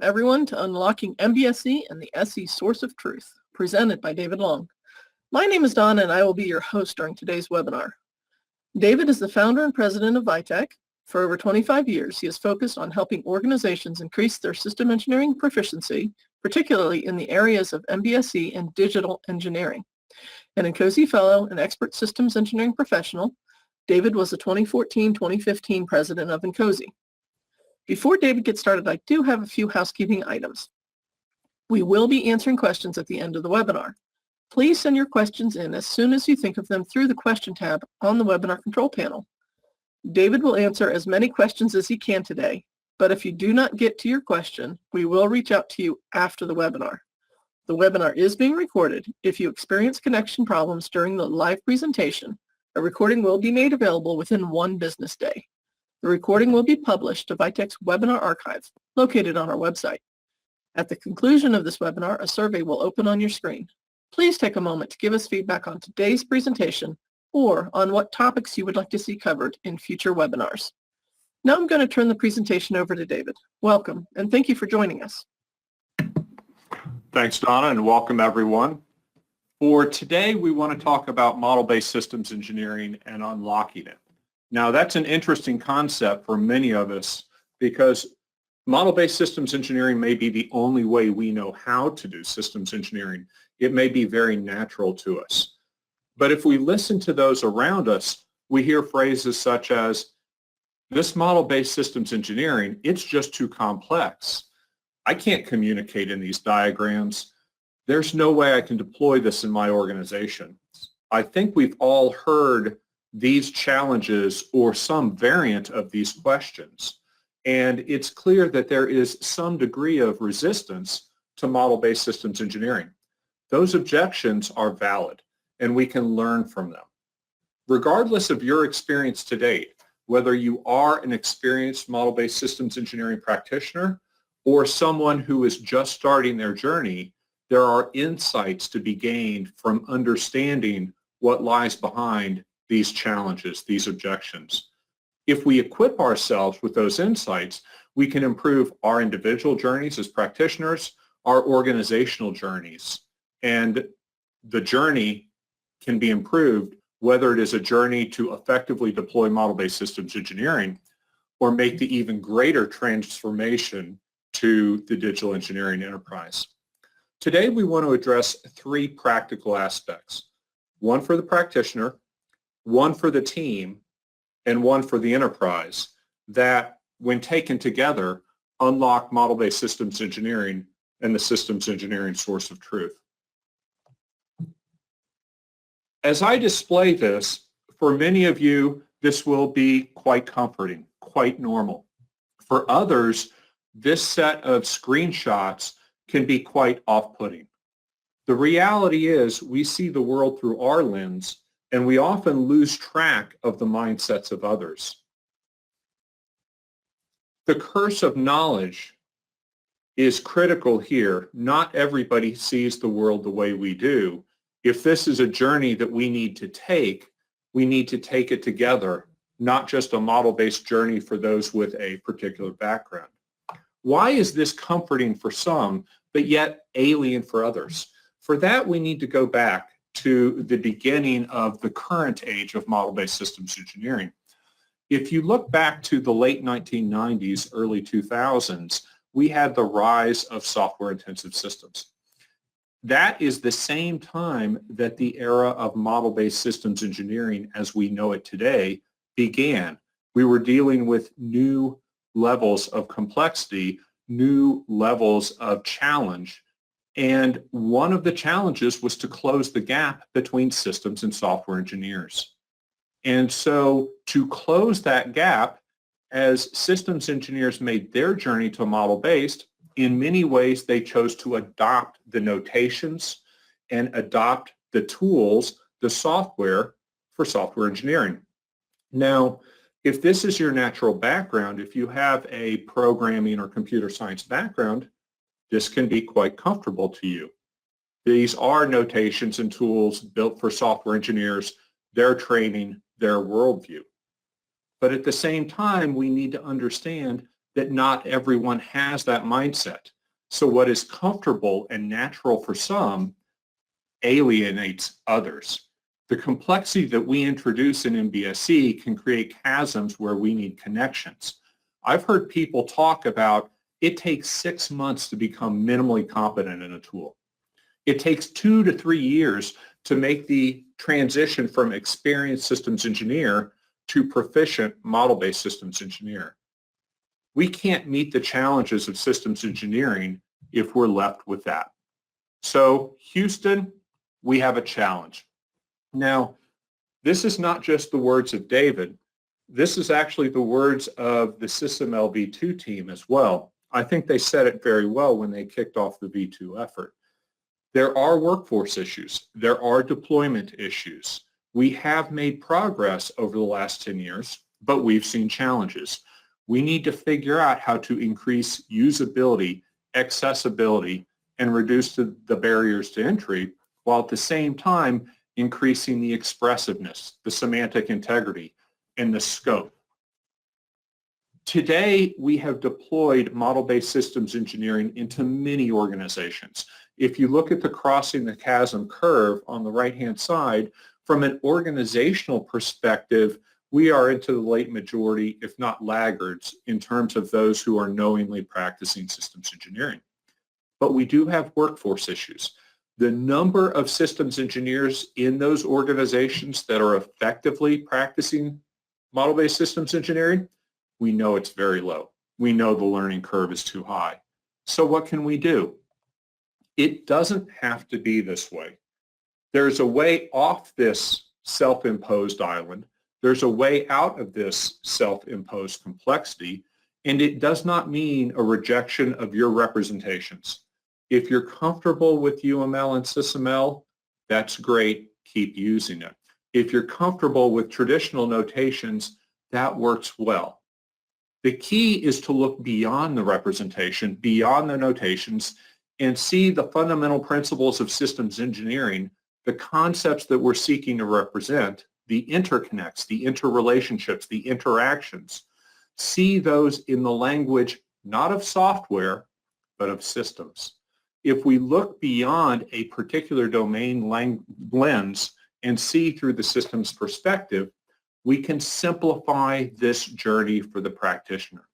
everyone to Unlocking MBSE and the SE Source of Truth, presented by David Long. My name is Donna and I will be your host during today's webinar. David is the founder and president of Vitech. For over 25 years, he has focused on helping organizations increase their system engineering proficiency, particularly in the areas of MBSE and digital engineering. An Encosi Fellow and expert systems engineering professional, David was the 2014-2015 president of Encosi. Before David gets started, I do have a few housekeeping items. We will be answering questions at the end of the webinar. Please send your questions in as soon as you think of them through the question tab on the webinar control panel. David will answer as many questions as he can today, but if you do not get to your question, we will reach out to you after the webinar. The webinar is being recorded. If you experience connection problems during the live presentation, a recording will be made available within 1 business day. The recording will be published to Vitech's webinar archive, located on our website. At the conclusion of this webinar, a survey will open on your screen. Please take a moment to give us feedback on today's presentation or on what topics you would like to see covered in future webinars. Now I'm going to turn the presentation over to David. Welcome, and thank you for joining us. Thanks, Donna, and welcome everyone. For today, we want to talk about model-based systems engineering and unlocking it. Now, that's an interesting concept for many of us because model-based systems engineering may be the only way we know how to do systems engineering. It may be very natural to us. But if we listen to those around us, we hear phrases such as, this model-based systems engineering, it's just too complex. I can't communicate in these diagrams. There's no way I can deploy this in my organization. I think we've all heard these challenges or some variant of these questions. And it's clear that there is some degree of resistance to model-based systems engineering. Those objections are valid, and we can learn from them. Regardless of your experience to date, whether you are an experienced model-based systems engineering practitioner or someone who is just starting their journey, there are insights to be gained from understanding what lies behind these challenges, these objections. If we equip ourselves with those insights, we can improve our individual journeys as practitioners, our organizational journeys, and the journey can be improved whether it is a journey to effectively deploy model-based systems engineering or make the even greater transformation to the digital engineering enterprise. Today, we want to address 3 practical aspects, one for the practitioner, one for the team, and one for the enterprise that, when taken together, unlock model-based systems engineering and the systems engineering source of truth. As I display this, for many of you, this will be quite comforting, quite normal. For others, this set of screenshots can be quite off-putting. The reality is we see the world through our lens, and we often lose track of the mindsets of others. The curse of knowledge is critical here. Not everybody sees the world the way we do. If this is a journey that we need to take it together, not just a model-based journey for those with a particular background. Why is this comforting for some, but yet alien for others? For that, we need to go back to the beginning of the current age of model-based systems engineering. If you look back to the late 1990s, early 2000s, we had the rise of software-intensive systems. That is the same time that the era of model-based systems engineering as we know it today began. We were dealing with new levels of complexity, new levels of challenge, and one of the challenges was to close the gap between systems and software engineers. And so to close that gap, as systems engineers made their journey to model-based, in many ways they chose to adopt the notations and adopt the tools, the software for software engineering. Now, if this is your natural background, if you have a programming or computer science background, this can be quite comfortable to you. These are notations and tools built for software engineers, their training, their worldview. But at the same time, we need to understand that not everyone has that mindset. So what is comfortable and natural for some alienates others. The complexity that we introduce in MBSE can create chasms where we need connections. I've heard people talk about it takes 6 months to become minimally competent in a tool. It takes 2 to 3 years to make the transition from experienced systems engineer to proficient model-based systems engineer. We can't meet the challenges of systems engineering if we're left with that. So Houston, we have a challenge. Now, this is not just the words of David. This is actually the words of the SysML V2 team as well. I think they said it very well when they kicked off the V2 effort. There are workforce issues. There are deployment issues. We have made progress over the last 10 years, but we've seen challenges. We need to figure out how to increase usability, accessibility, and reduce the barriers to entry, while at the same time increasing the expressiveness, the semantic integrity, and the scope. Today, we have deployed model-based systems engineering into many organizations. If you look at the crossing the chasm curve on the right-hand side, from an organizational perspective, we are into the late majority, if not laggards, in terms of those who are knowingly practicing systems engineering. But we do have workforce issues. The number of systems engineers in those organizations that are effectively practicing model-based systems engineering, we know it's very low. We know the learning curve is too high. So what can we do? It doesn't have to be this way. There's a way off this self-imposed island. There's a way out of this self-imposed complexity, and it does not mean a rejection of your representations. If you're comfortable with UML and SysML, that's great. Keep using it. If you're comfortable with traditional notations, that works well. The key is to look beyond the representation, beyond the notations, and see the fundamental principles of systems engineering, the concepts that we're seeking to represent, the interconnects, the interrelationships, the interactions. See those in the language not of software, but of systems. If we look beyond a particular domain lens and see through the systems perspective, we can simplify this journey for the practitioner.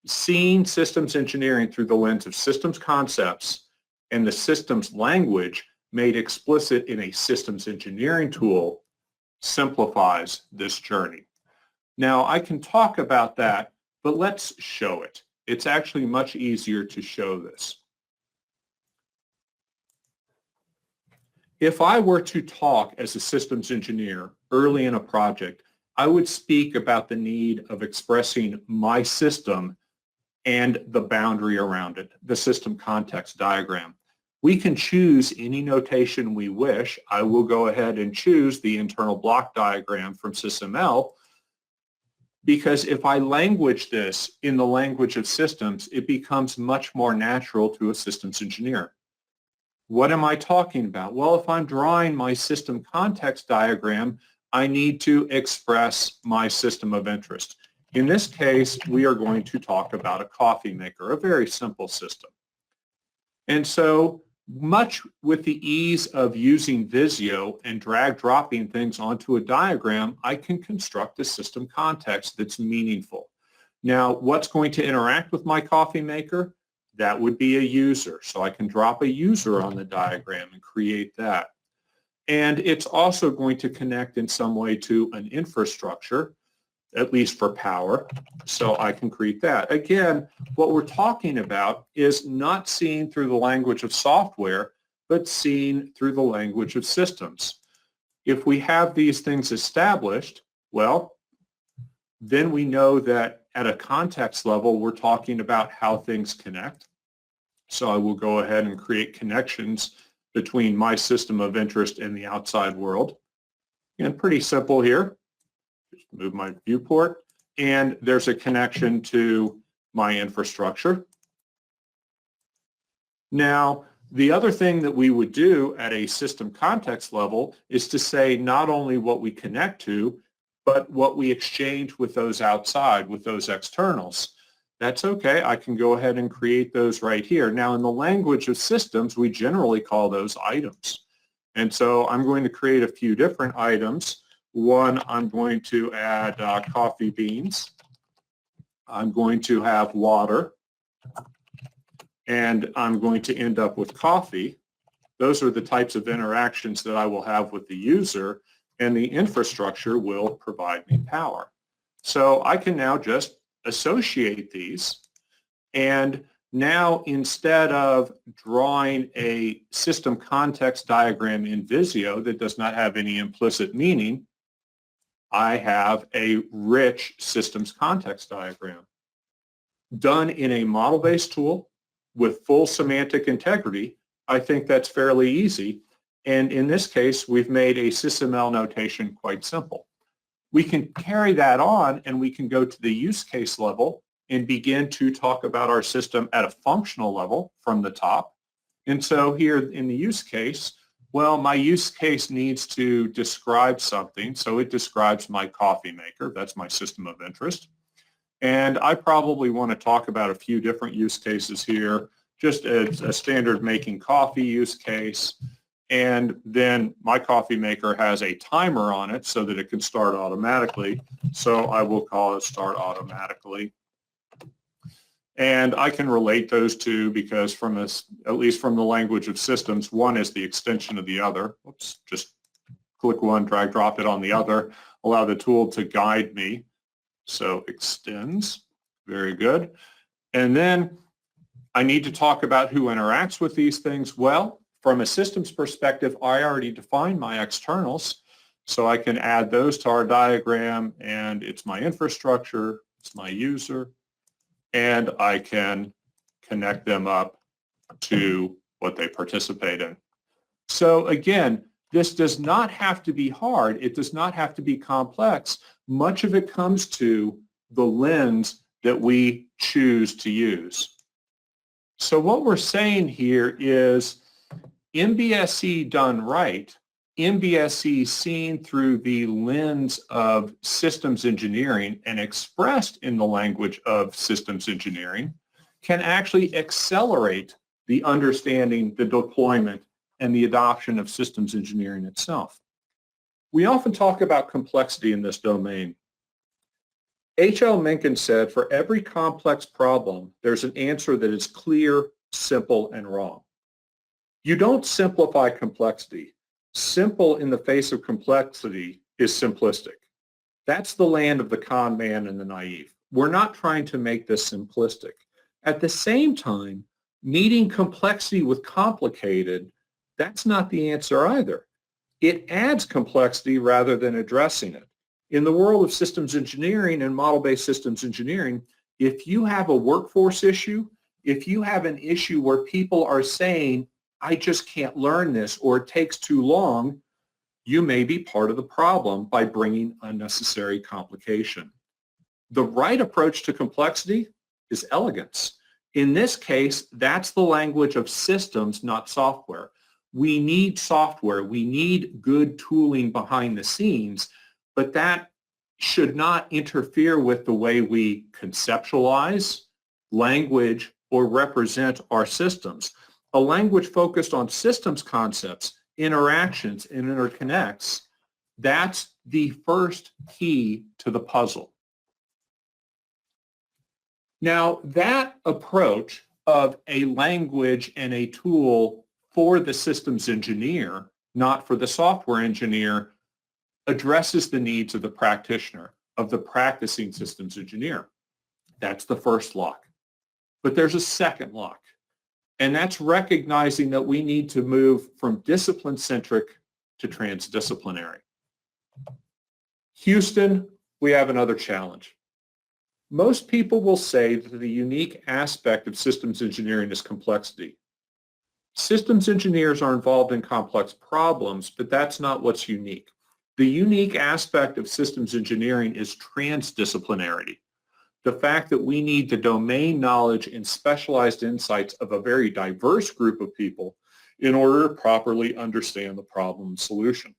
Seeing systems engineering through the lens of systems concepts and the systems language made explicit in a systems engineering tool simplifies this journey. Now, I can talk about that, but let's show it. It's actually much easier to show this. If I were to talk as a systems engineer early in a project, I would speak about the need of expressing my system and the boundary around it, the system context diagram. We can choose any notation we wish. I will go ahead and choose the internal block diagram from SysML, because if I language this in the language of systems, it becomes much more natural to a systems engineer. What am I talking about? Well, if I'm drawing my system context diagram, I need to express my system of interest. In this case, we are going to talk about a coffee maker, a very simple system. And so much with the ease of using Visio and drag dropping things onto a diagram, I can construct a system context that's meaningful. Now, what's going to interact with my coffee maker? That would be a user. So I can drop a user on the diagram and create that. And it's also going to connect in some way to an infrastructure, at least for power. So I can create that. Again, what we're talking about is not seen through the language of software, but seen through the language of systems. If we have these things established, well, then we know that at a context level, we're talking about how things connect. So I will go ahead and create connections between my system of interest and the outside world. And pretty simple here. Just move my viewport. And there's a connection to my infrastructure. Now, the other thing that we would do at a system context level is to say not only what we connect to, but what we exchange with those outside, with those externals. That's okay. I can go ahead and create those right here. Now, in the language of systems, we generally call those items. And so I'm going to create a few different items. One, I'm going to add coffee beans. I'm going to have water. And I'm going to end up with coffee. Those are the types of interactions that I will have with the user, and the infrastructure will provide me power. So I can now just associate these, and now instead of drawing a system context diagram in Visio that does not have any implicit meaning, I have a rich systems context diagram done in a model-based tool with full semantic integrity. I think that's fairly easy. And in this case, we've made a SysML notation quite simple. We can carry that on and we can go to the use case level and begin to talk about our system at a functional level from the top. And so here in the use case, well, my use case needs to describe something. So it describes my coffee maker. That's my system of interest. And I probably want to talk about a few different use cases here, just as a standard making coffee use case. And then my coffee maker has a timer on it so that it can start automatically. So I will call it start automatically. And I can relate those two because from this, at least from the language of systems, one is the extension of the other. Oops, just click one, drag, drop it on the other, allow the tool to guide me. So extends, very good. And then I need to talk about who interacts with these things. Well, from a systems perspective, I already defined my externals, so I can add those to our diagram, and it's my infrastructure, it's my user, and I can connect them up to what they participate in. So again, this does not have to be hard. It does not have to be complex. Much of it comes to the lens that we choose to use. So what we're saying here is MBSE done right, MBSE seen through the lens of systems engineering and expressed in the language of systems engineering, can actually accelerate the understanding, the deployment, and the adoption of systems engineering itself. We often talk about complexity in this domain. H.L. Mencken said, for every complex problem, there's an answer that is clear, simple, and wrong. You don't simplify complexity. Simple in the face of complexity is simplistic. That's the land of the con man and the naive. We're not trying to make this simplistic. At the same time, meeting complexity with complicated, that's not the answer either. It adds complexity rather than addressing it. In the world of systems engineering and model-based systems engineering, if you have a workforce issue, if you have an issue where people are saying, I just can't learn this, or it takes too long, you may be part of the problem by bringing unnecessary complication. The right approach to complexity is elegance. In this case, that's the language of systems, not software. We need software. We need good tooling behind the scenes, but that should not interfere with the way we conceptualize, language, or represent our systems. A language focused on systems concepts, interactions, and interconnects, that's the first key to the puzzle. Now, that approach of a language and a tool for the systems engineer, not for the software engineer, addresses the needs of the practitioner, of the practicing systems engineer. That's the first lock. But there's a second lock, and that's recognizing that we need to move from discipline-centric to transdisciplinary. Houston, we have another challenge. Most people will say that the unique aspect of systems engineering is complexity. Systems engineers are involved in complex problems, but that's not what's unique. The unique aspect of systems engineering is transdisciplinarity. The fact that we need the domain knowledge and specialized insights of a very diverse group of people in order to properly understand the problem and solution.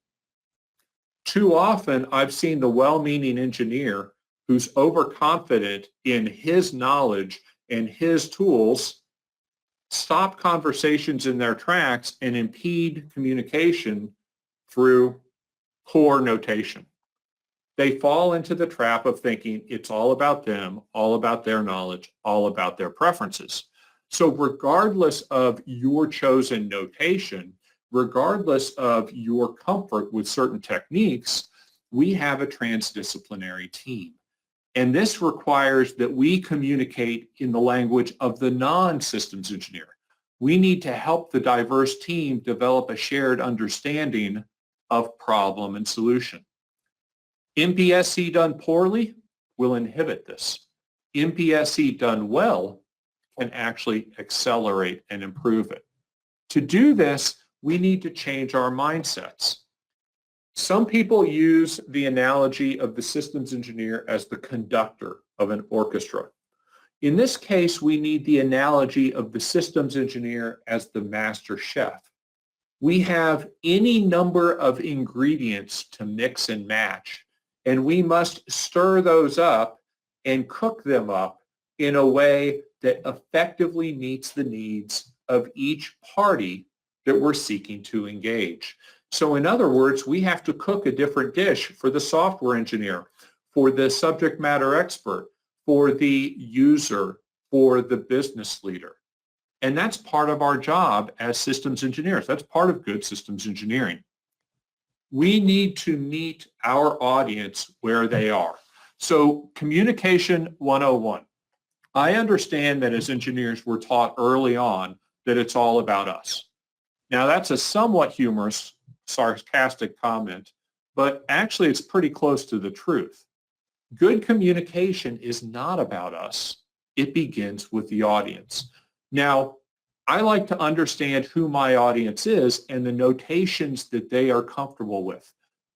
Too often, I've seen the well-meaning engineer who's overconfident in his knowledge and his tools stop conversations in their tracks and impede communication through poor notation. They fall into the trap of thinking it's all about them, all about their knowledge, all about their preferences. So regardless of your chosen notation, regardless of your comfort with certain techniques, we have a transdisciplinary team. And this requires that we communicate in the language of the non-systems engineer. We need to help the diverse team develop a shared understanding of problem and solution. MBSE done poorly will inhibit this. MBSE done well can actually accelerate and improve it. To do this, we need to change our mindsets. Some people use the analogy of the systems engineer as the conductor of an orchestra. In this case, we need the analogy of the systems engineer as the master chef. We have any number of ingredients to mix and match, and we must stir those up and cook them up in a way that effectively meets the needs of each party that we're seeking to engage. So in other words, we have to cook a different dish for the software engineer, for the subject matter expert, for the user, for the business leader. And that's part of our job as systems engineers. That's part of good systems engineering. We need to meet our audience where they are. So Communication 101. I understand that as engineers we're taught early on that it's all about us. Now that's a somewhat humorous, sarcastic comment, but actually it's pretty close to the truth. Good communication is not about us. It begins with the audience. Now, I like to understand who my audience is and the notations that they are comfortable with.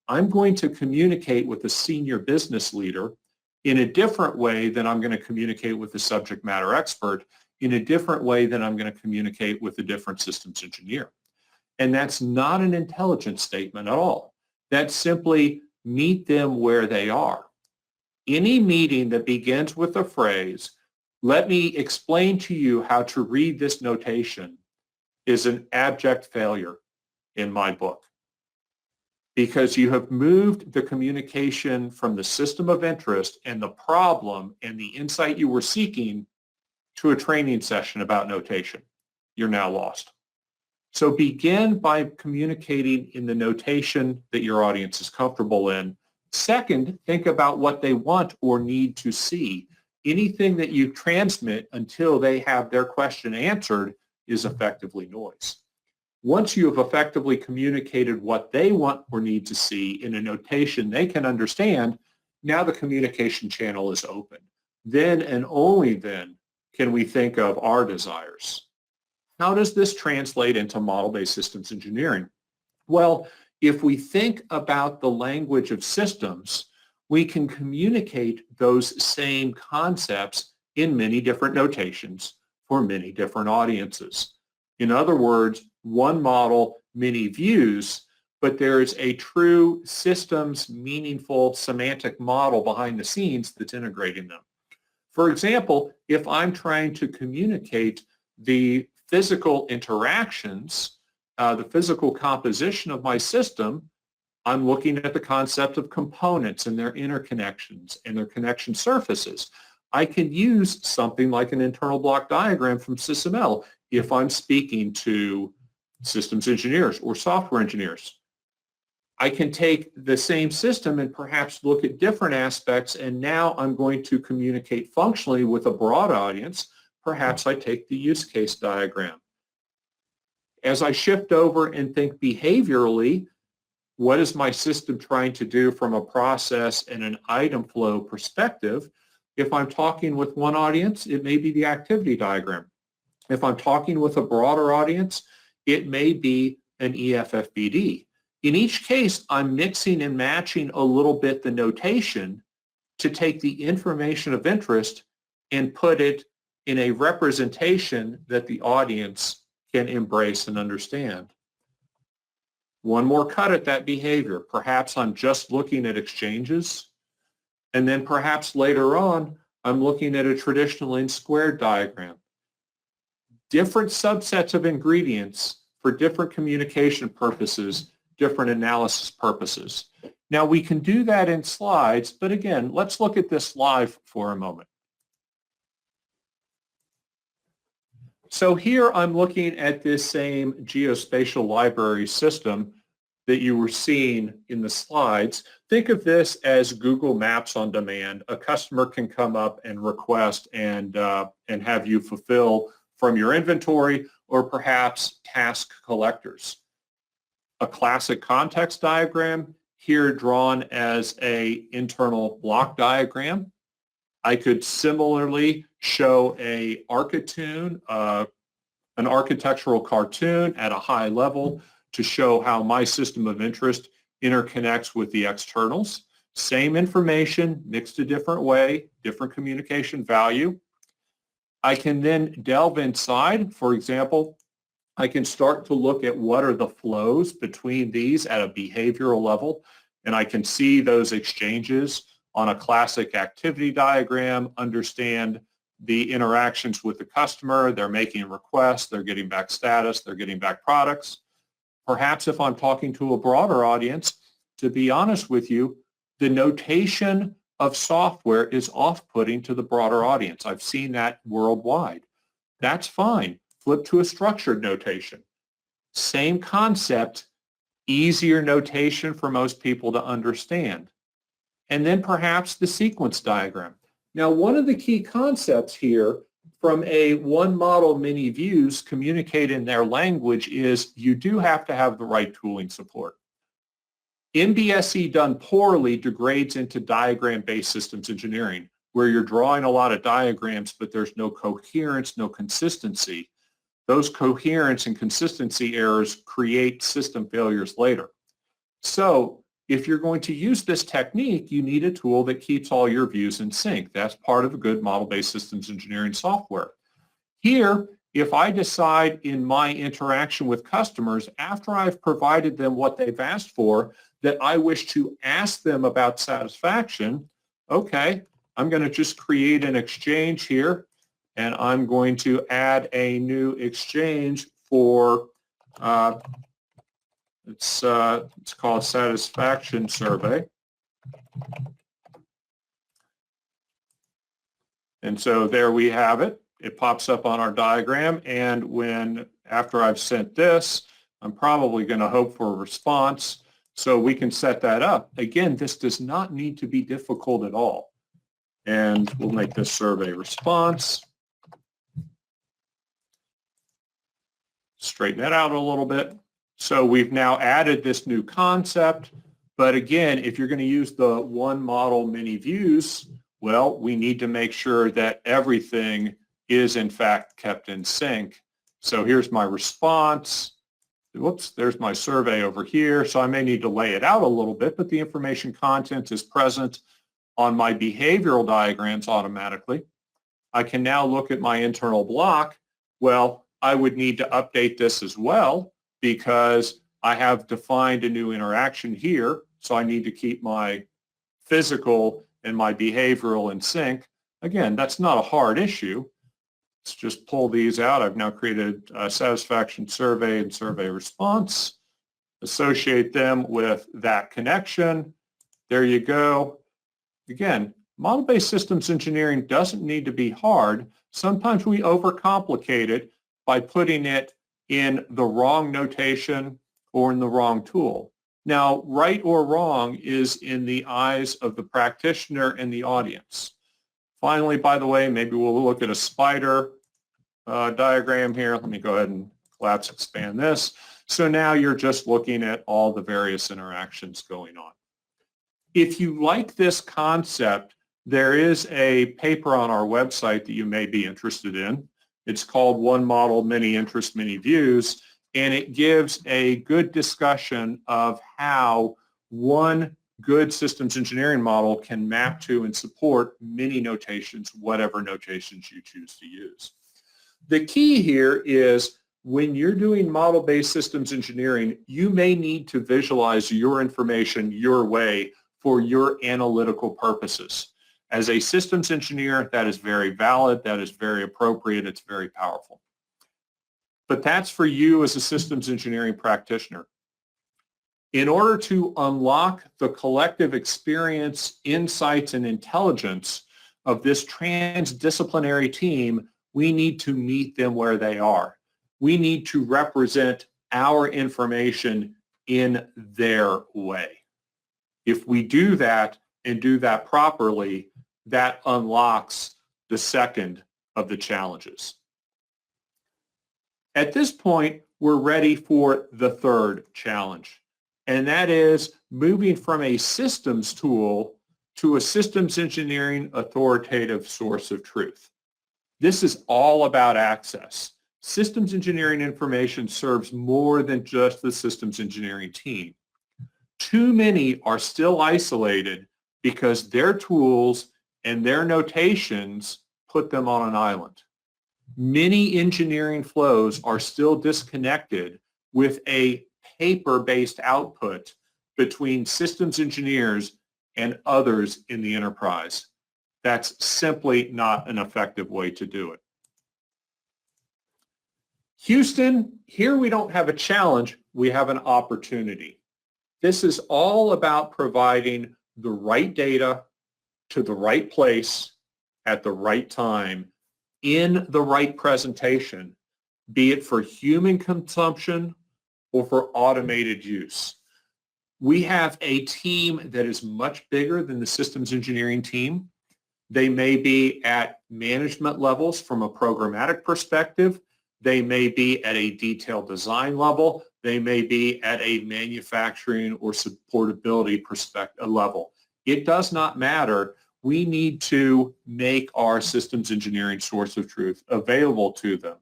I'm going to communicate with a senior business leader in a different way than I'm going to communicate with the subject matter expert, in a different way than I'm going to communicate with a different systems engineer. And that's not an intelligence statement at all. That's simply meet them where they are. Any meeting that begins with the phrase, let me explain to you how to read this notation, is an abject failure in my book. Because you have moved the communication from the system of interest and the problem and the insight you were seeking to a training session about notation. You're now lost. So begin by communicating in the notation that your audience is comfortable in. Second, think about what they want or need to see. Anything that you transmit until they have their question answered is effectively noise. Once you have effectively communicated what they want or need to see in a notation they can understand, now the communication channel is open. Then and only then can we think of our desires. How does this translate into model-based systems engineering? Well, if we think about the language of systems, we can communicate those same concepts in many different notations for many different audiences. In other words, one model, many views, but there is a true systems, meaningful semantic model behind the scenes that's integrating them. For example, if I'm trying to communicate the physical interactions, the physical composition of my system, I'm looking at the concept of components and their interconnections and their connection surfaces. I can use something like an internal block diagram from SysML if I'm speaking to systems engineers or software engineers. I can take the same system and perhaps look at different aspects, and now I'm going to communicate functionally with a broad audience. Perhaps I take the use case diagram. As I shift over and think behaviorally, what is my system trying to do from a process and an item flow perspective? If I'm talking with one audience, it may be the activity diagram. If I'm talking with a broader audience, it may be an EFFBD. In each case, I'm mixing and matching a little bit the notation to take the information of interest and put it in a representation that the audience can embrace and understand. One more cut at that behavior. Perhaps I'm just looking at exchanges. And then perhaps later on, I'm looking at a traditional n-squared diagram. Different subsets of ingredients for different communication purposes, different analysis purposes. Now we can do that in slides, but again, let's look at this live for a moment. So here I'm looking at this same geospatial library system that you were seeing in the slides. Think of this as Google Maps on demand. A customer can come up and request and have you fulfill from your inventory, or perhaps task collectors. A classic context diagram here drawn as an internal block diagram. I could similarly show an architectural cartoon at a high level to show how my system of interest interconnects with the externals. Same information, mixed a different way, different communication value. I can then delve inside. For example, I can start to look at what are the flows between these at a behavioral level, and I can see those exchanges on a classic activity diagram, understand the interactions with the customer. They're making requests, they're getting back status, they're getting back products. Perhaps if I'm talking to a broader audience, to be honest with you, the notation of software is off-putting to the broader audience. I've seen that worldwide. That's fine. Flip to a structured notation. Same concept, easier notation for most people to understand. And then perhaps the sequence diagram. Now, one of the key concepts here from a one model, many views communicate in their language is you do have to have the right tooling support. MBSE done poorly degrades into diagram-based systems engineering, where you're drawing a lot of diagrams, but there's no coherence, no consistency. Those coherence and consistency errors create system failures later. So if you're going to use this technique, you need a tool that keeps all your views in sync. That's part of a good model-based systems engineering software. Here, if I decide in my interaction with customers, after I've provided them what they've asked for, that I wish to ask them about satisfaction, okay, I'm going to just create an exchange here, and I'm going to add a new exchange for, it's called satisfaction survey. And so there we have it. It pops up on our diagram, and after I've sent this, I'm probably going to hope for a response. So we can set that up. Again, this does not need to be difficult at all. And we'll make this survey response. Straighten that out a little bit. So we've now added this new concept. But again, if you're going to use the one model, many views, well, we need to make sure that everything is in fact kept in sync. So here's my response. Whoops, there's my survey over here. So I may need to lay it out a little bit, but the information content is present on my behavioral diagrams automatically. I can now look at my internal block. Well, I would need to update this as well because I have defined a new interaction here. So I need to keep my physical and my behavioral in sync. Again, that's not a hard issue. Let's just pull these out. I've now created a satisfaction survey and survey response. Associate them with that connection. There you go. Again, model-based systems engineering doesn't need to be hard. Sometimes we overcomplicate it by putting it in the wrong notation or in the wrong tool. Now, right or wrong is in the eyes of the practitioner and the audience. Finally, by the way, maybe we'll look at a spider diagram here. Let me go ahead and collapse expand this. So now you're just looking at all the various interactions going on. If you like this concept, there is a paper on our website that you may be interested in. It's called One Model, Many Interests, Many Views, and it gives a good discussion of how one good systems engineering model can map to and support many notations, whatever notations you choose to use. The key here is when you're doing model-based systems engineering, you may need to visualize your information your way for your analytical purposes. As a systems engineer, that is very valid, that is very appropriate, it's very powerful. But that's for you as a systems engineering practitioner. In order to unlock the collective experience, insights, and intelligence of this transdisciplinary team, we need to meet them where they are. We need to represent our information in their way. If we do that and do that properly, that unlocks the second of the challenges. At this point, we're ready for the third challenge, and that is moving from a systems tool to a systems engineering authoritative source of truth. This is all about access. Systems engineering information serves more than just the systems engineering team. Too many are still isolated because their tools and their notations put them on an island. Many engineering flows are still disconnected with a paper-based output between systems engineers and others in the enterprise. That's simply not an effective way to do it. Houston, here we don't have a challenge, we have an opportunity. This is all about providing the right data to the right place at the right time in the right presentation, be it for human consumption or for automated use. We have a team that is much bigger than the systems engineering team. They may be at management levels from a programmatic perspective. They may be at a detailed design level. They may be at a manufacturing or supportability perspective level. It does not matter. We need to make our systems engineering source of truth available to them.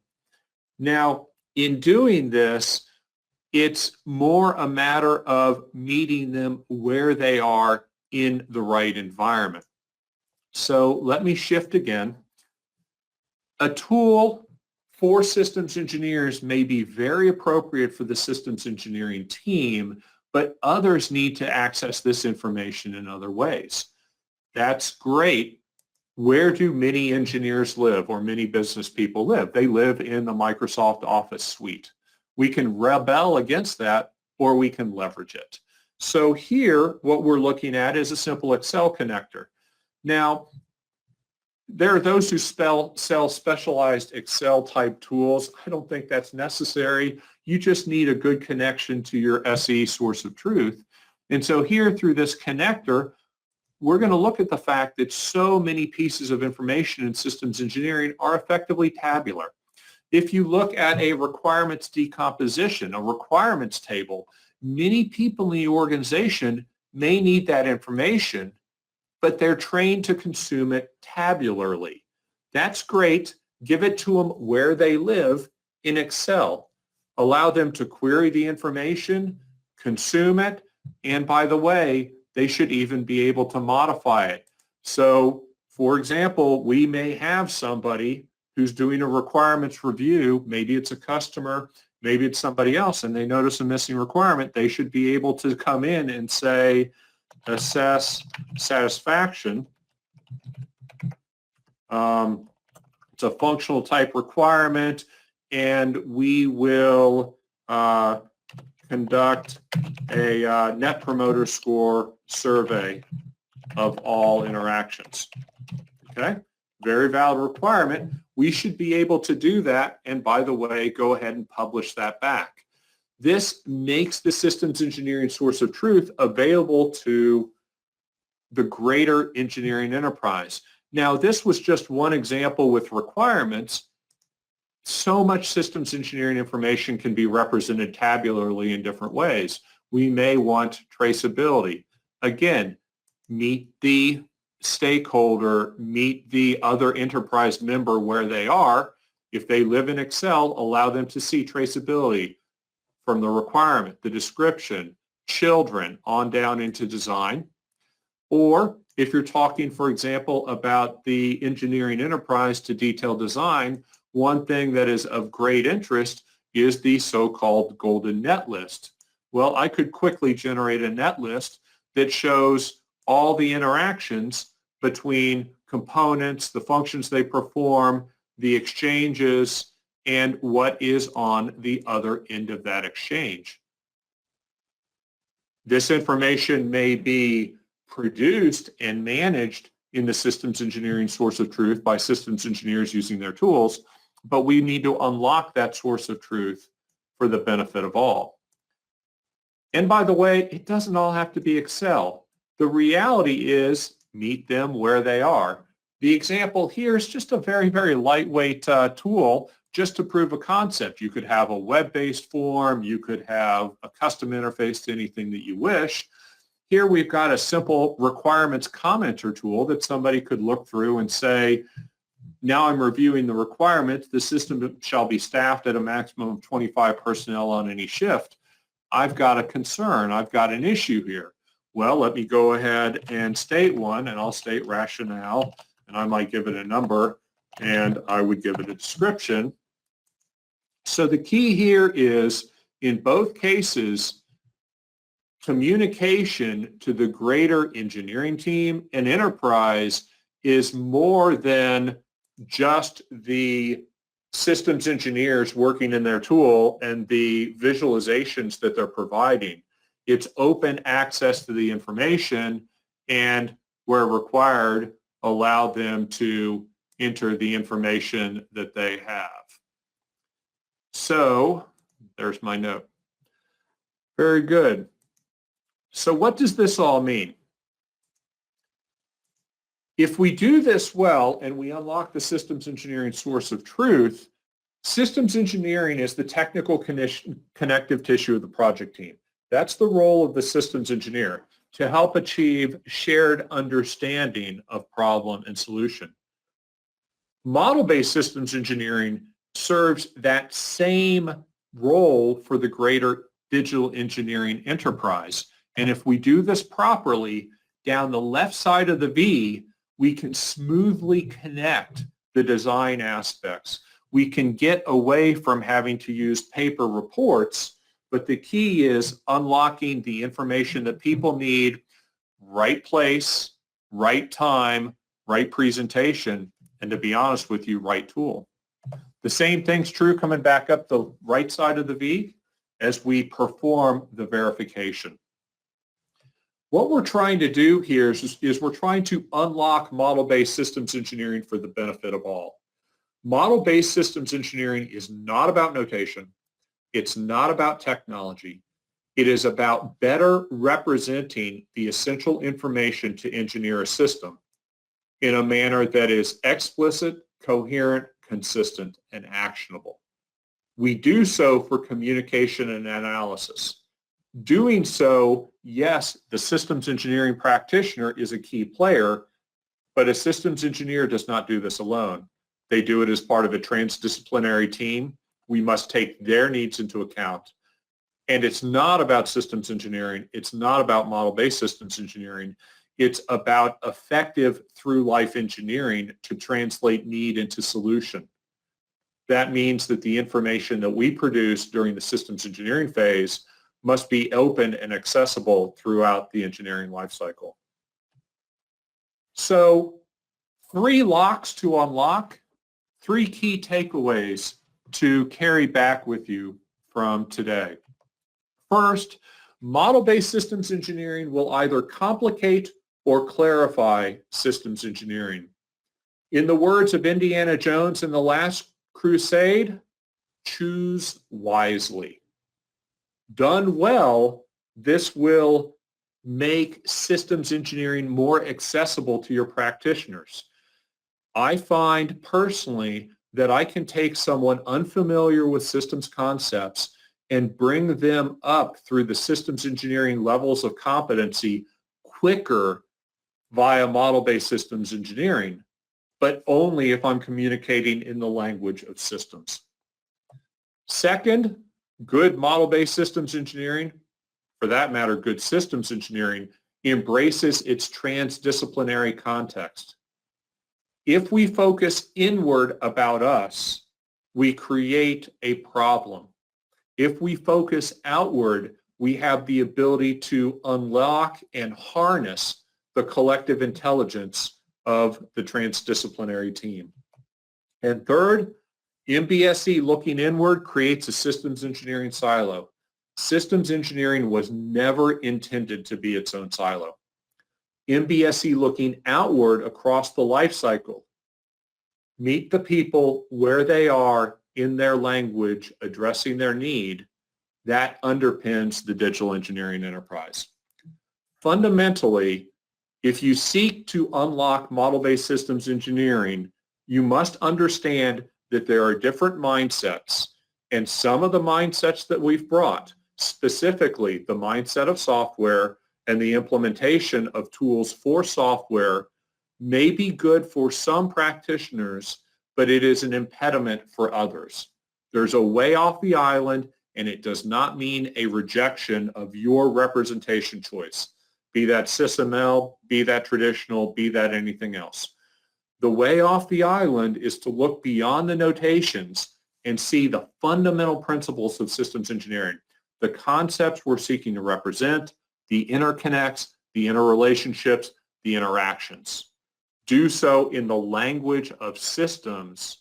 Now, in doing this, it's more a matter of meeting them where they are in the right environment. So let me shift again. A tool for systems engineers may be very appropriate for the systems engineering team, but others need to access this information in other ways. That's great. Where do many engineers live or many business people live? They live in the Microsoft Office suite. We can rebel against that or we can leverage it. So here, what we're looking at is a simple Excel connector. Now, there are those who sell specialized Excel type tools. I don't think that's necessary. You just need a good connection to your SE source of truth. And so here through this connector, we're going to look at the fact that so many pieces of information in systems engineering are effectively tabular. If you look at a requirements decomposition, a requirements table, many people in the organization may need that information, but they're trained to consume it tabularly. That's great. Give it to them where they live in Excel. Allow them to query the information, consume it, and by the way, they should even be able to modify it. So, for example, we may have somebody who's doing a requirements review, maybe it's a customer, maybe it's somebody else, and they notice a missing requirement. They should be able to come in and say, assess satisfaction. It's a functional type requirement, and we will conduct a net promoter score survey of all interactions. Okay, very valid requirement. We should be able to do that, and by the way, go ahead and publish that back. This makes the systems engineering source of truth available to the greater engineering enterprise. Now, this was just one example with requirements. So much systems engineering information can be represented tabularly in different ways. We may want traceability. Again, meet the stakeholder, meet the other enterprise member where they are. If they live in Excel, allow them to see traceability from the requirement, the description, children, on down into design. Or if you're talking, for example, about the engineering enterprise to detailed design, one thing that is of great interest is the so-called golden net list. Well, I could quickly generate a net list that shows all the interactions between components, the functions they perform, the exchanges, and what is on the other end of that exchange. This information may be produced and managed in the systems engineering source of truth by systems engineers using their tools, but we need to unlock that source of truth for the benefit of all. And by the way, it doesn't all have to be Excel. The reality is meet them where they are. The example here is just a very, very lightweight tool just to prove a concept. You could have a web-based form. You could have a custom interface to anything that you wish. Here we've got a simple requirements commenter tool that somebody could look through and say, now I'm reviewing the requirements. The system shall be staffed at a maximum of 25 personnel on any shift. I've got a concern. I've got an issue here. Well, let me go ahead and state one, and I'll state rationale, and I might give it a number, and I would give it a description. So the key here is, in both cases, communication to the greater engineering team and enterprise is more than just the systems engineers working in their tool and the visualizations that they're providing. It's open access to the information, and where required, allow them to enter the information that they have. So there's my note. Very good. So what does this all mean? If we do this well and we unlock the systems engineering source of truth, systems engineering is the technical connective tissue of the project team. That's the role of the systems engineer, to help achieve shared understanding of problem and solution. Model-based systems engineering serves that same role for the greater digital engineering enterprise. And if we do this properly, down the left side of the V, we can smoothly connect the design aspects. We can get away from having to use paper reports, but the key is unlocking the information that people need, right place, right time, right presentation, and to be honest with you, right tool. The same thing's true coming back up the right side of the V as we perform the verification. What we're trying to do here is we're trying to unlock model-based systems engineering for the benefit of all. Model-based systems engineering is not about notation. It's not about technology. It is about better representing the essential information to engineer a system in a manner that is explicit, coherent, consistent, and actionable. We do so for communication and analysis. Doing so, yes, the systems engineering practitioner is a key player, but a systems engineer does not do this alone. They do it as part of a transdisciplinary team. We must take their needs into account. And it's not about systems engineering. It's not about model-based systems engineering. It's about effective through-life engineering to translate need into solution. That means that the information that we produce during the systems engineering phase must be open and accessible throughout the engineering lifecycle. So 3 locks to unlock, 3 key takeaways to carry back with you from today. First, model-based systems engineering will either complicate or clarify systems engineering. In the words of Indiana Jones in The Last Crusade, choose wisely. Done well, this will make systems engineering more accessible to your practitioners. I find personally that I can take someone unfamiliar with systems concepts and bring them up through the systems engineering levels of competency quicker via model-based systems engineering, but only if I'm communicating in the language of systems. Second, good model-based systems engineering, for that matter, good systems engineering, embraces its transdisciplinary context. If we focus inward about us, we create a problem. If we focus outward, we have the ability to unlock and harness the collective intelligence of the transdisciplinary team. And third, MBSE looking inward creates a systems engineering silo. Systems engineering was never intended to be its own silo. MBSE looking outward across the life cycle. Meet the people where they are in their language, addressing their need. That underpins the digital engineering enterprise. Fundamentally, if you seek to unlock model-based systems engineering, you must understand that there are different mindsets, and some of the mindsets that we've brought, specifically the mindset of software and the implementation of tools for software, may be good for some practitioners, but it is an impediment for others. There's a way off the island, and it does not mean a rejection of your representation choice, be that SysML, be that traditional, be that anything else. The way off the island is to look beyond the notations and see the fundamental principles of systems engineering, the concepts we're seeking to represent, the interconnects, the interrelationships, the interactions. Do so in the language of systems,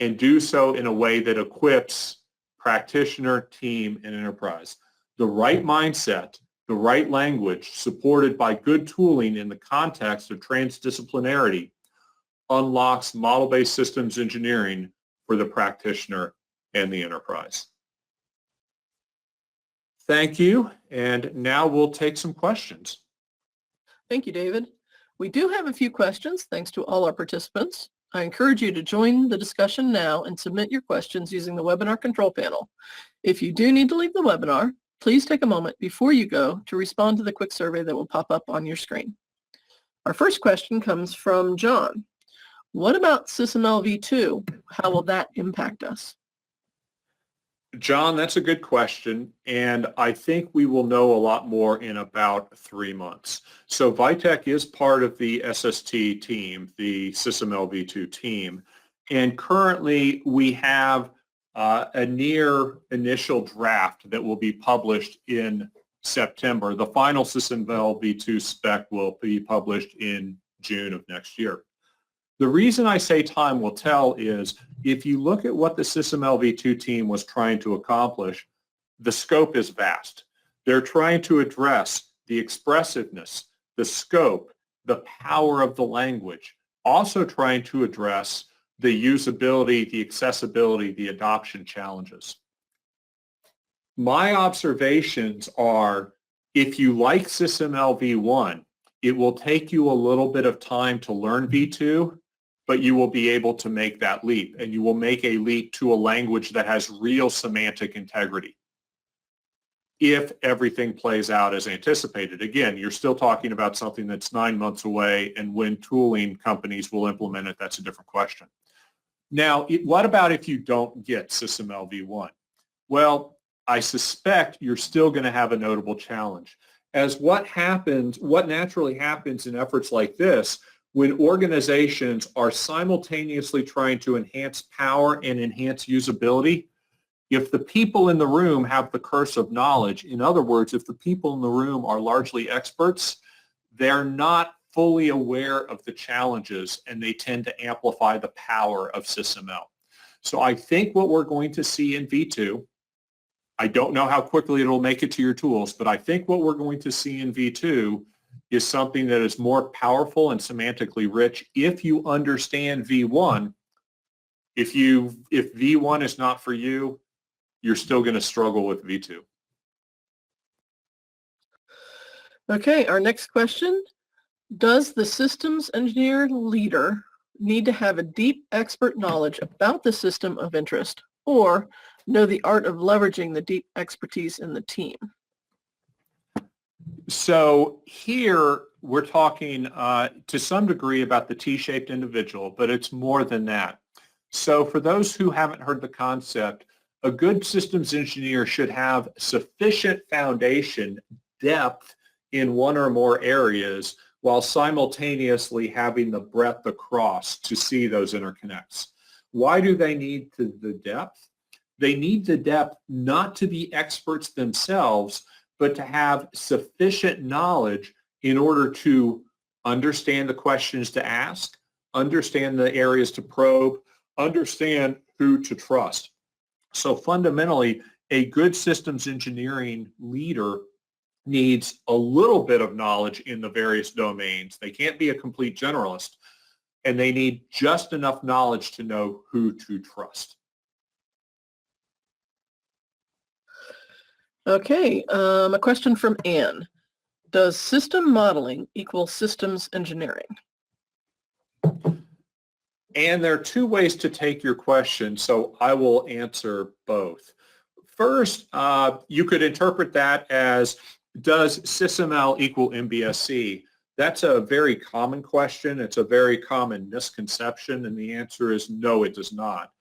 and do so in a way that equips practitioner, team, and enterprise. The right mindset, the right language, supported by good tooling in the context of transdisciplinarity, unlocks model-based systems engineering for the practitioner and the enterprise. Thank you, and now we'll take some questions. Thank you, David. We do have a few questions, thanks to all our participants. I encourage you to join the discussion now and submit your questions using the webinar control panel. If you do need to leave the webinar, please take a moment before you go to respond to the quick survey that will pop up on your screen. Our first question comes from John. What about SysML v2? How will that impact us? John, that's a good question, and I think we will know a lot more in about 3 months. So Vitec is part of the SST team, the SysML v2 team, and currently we have a near initial draft that will be published in September. The final SysML v2 spec will be published in June of next year. The reason I say time will tell is if you look at what the SysML v2 team was trying to accomplish, the scope is vast. They're trying to address the expressiveness, the scope, the power of the language, also trying to address the usability, the accessibility, the adoption challenges. My observations are if you like SysML v1, it will take you a little bit of time to learn v2, but you will be able to make that leap, and you will make a leap to a language that has real semantic integrity. If everything plays out as anticipated. Again, you're still talking about something that's 9 months away, and when tooling companies will implement it, that's a different question. Now, what about if you don't get SysML v1? Well, I suspect you're still going to have a notable challenge. As what naturally happens in efforts like this, when organizations are simultaneously trying to enhance power and enhance usability, if the people in the room have the curse of knowledge, in other words, if the people in the room are largely experts, they're not fully aware of the challenges, and they tend to amplify the power of SysML. So I think what we're going to see in v2, I don't know how quickly it'll make it to your tools, but I think what we're going to see in v2 is something that is more powerful and semantically rich if you understand v1. If v1 is not for you, you're still going to struggle with v2. Okay, our next question. Does the systems engineer leader need to have a deep expert knowledge about the system of interest or know the art of leveraging the deep expertise in the team? So here we're talking to some degree about the T-shaped individual, but it's more than that. So for those who haven't heard the concept, a good systems engineer should have sufficient foundation, depth in one or more areas while simultaneously having the breadth across to see those interconnects. Why do they need the depth? They need the depth not to be experts themselves, but to have sufficient knowledge in order to understand the questions to ask, understand the areas to probe, understand who to trust. So fundamentally, a good systems engineering leader needs a little bit of knowledge in the various domains. They can't be a complete generalist, and they need just enough knowledge to know who to trust. Okay, a question from Anne. Does system modeling equal systems engineering? And there are two ways to take your question, so I will answer both. First, you could interpret that as, does SysML equal MBSE? That's a very common question. It's a very common misconception, and the answer is no, it does not.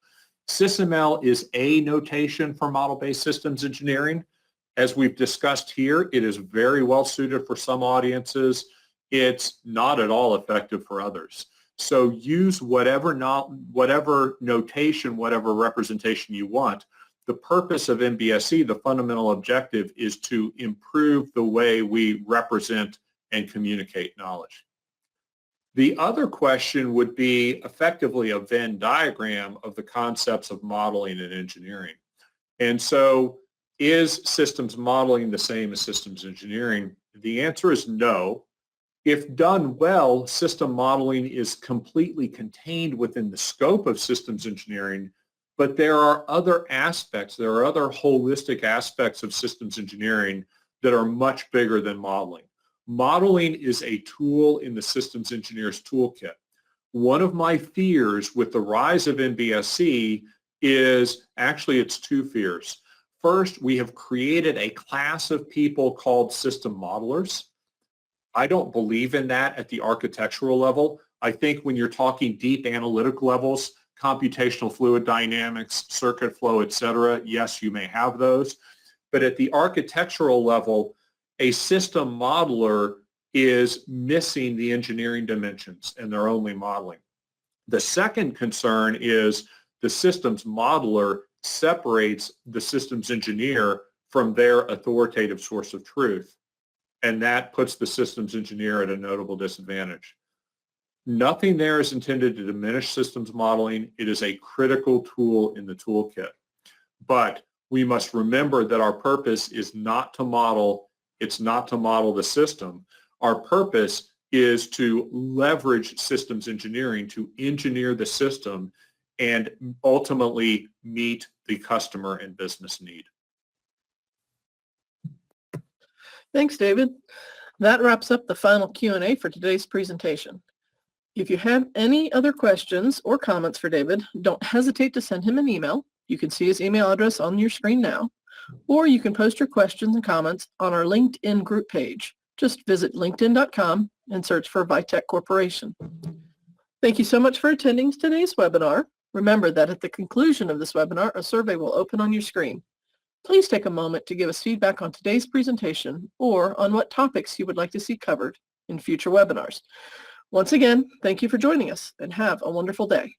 SysML is a notation for model-based systems engineering. As we've discussed here, it is very well suited for some audiences. It's not at all effective for others. So use whatever notation, whatever representation you want. The purpose of MBSE, the fundamental objective, is to improve the way we represent and communicate knowledge. The other question would be effectively a Venn diagram of the concepts of modeling and engineering. And so, is systems modeling the same as systems engineering? The answer is no. If done well, system modeling is completely contained within the scope of systems engineering, but there are other aspects, there are other holistic aspects of systems engineering that are much bigger than modeling. Modeling is a tool in the systems engineer's toolkit. One of my fears with the rise of MBSE is, actually it's two fears. First, we have created a class of people called system modelers. I don't believe in that at the architectural level. I think when you're talking deep analytic levels, computational fluid dynamics, circuit flow, et cetera, yes, you may have those. But at the architectural level, a system modeler is missing the engineering dimensions and they're only modeling. The second concern is the systems modeler separates the systems engineer from their authoritative source of truth, and that puts the systems engineer at a notable disadvantage. Nothing there is intended to diminish systems modeling. It is a critical tool in the toolkit. But we must remember that our purpose is not to model, it's not to model the system. Our purpose is to leverage systems engineering to engineer the system and ultimately meet the customer and business need. Thanks, David. That wraps up the final Q&A for today's presentation. If you have any other questions or comments for David, don't hesitate to send him an email. You can see his email address on your screen now, or you can post your questions and comments on our LinkedIn group page. Just visit linkedin.com and search for Vitech Corporation. Thank you so much for attending today's webinar. Remember that at the conclusion of this webinar, a survey will open on your screen. Please take a moment to give us feedback on today's presentation or on what topics you would like to see covered in future webinars. Once again, thank you for joining us and have a wonderful day.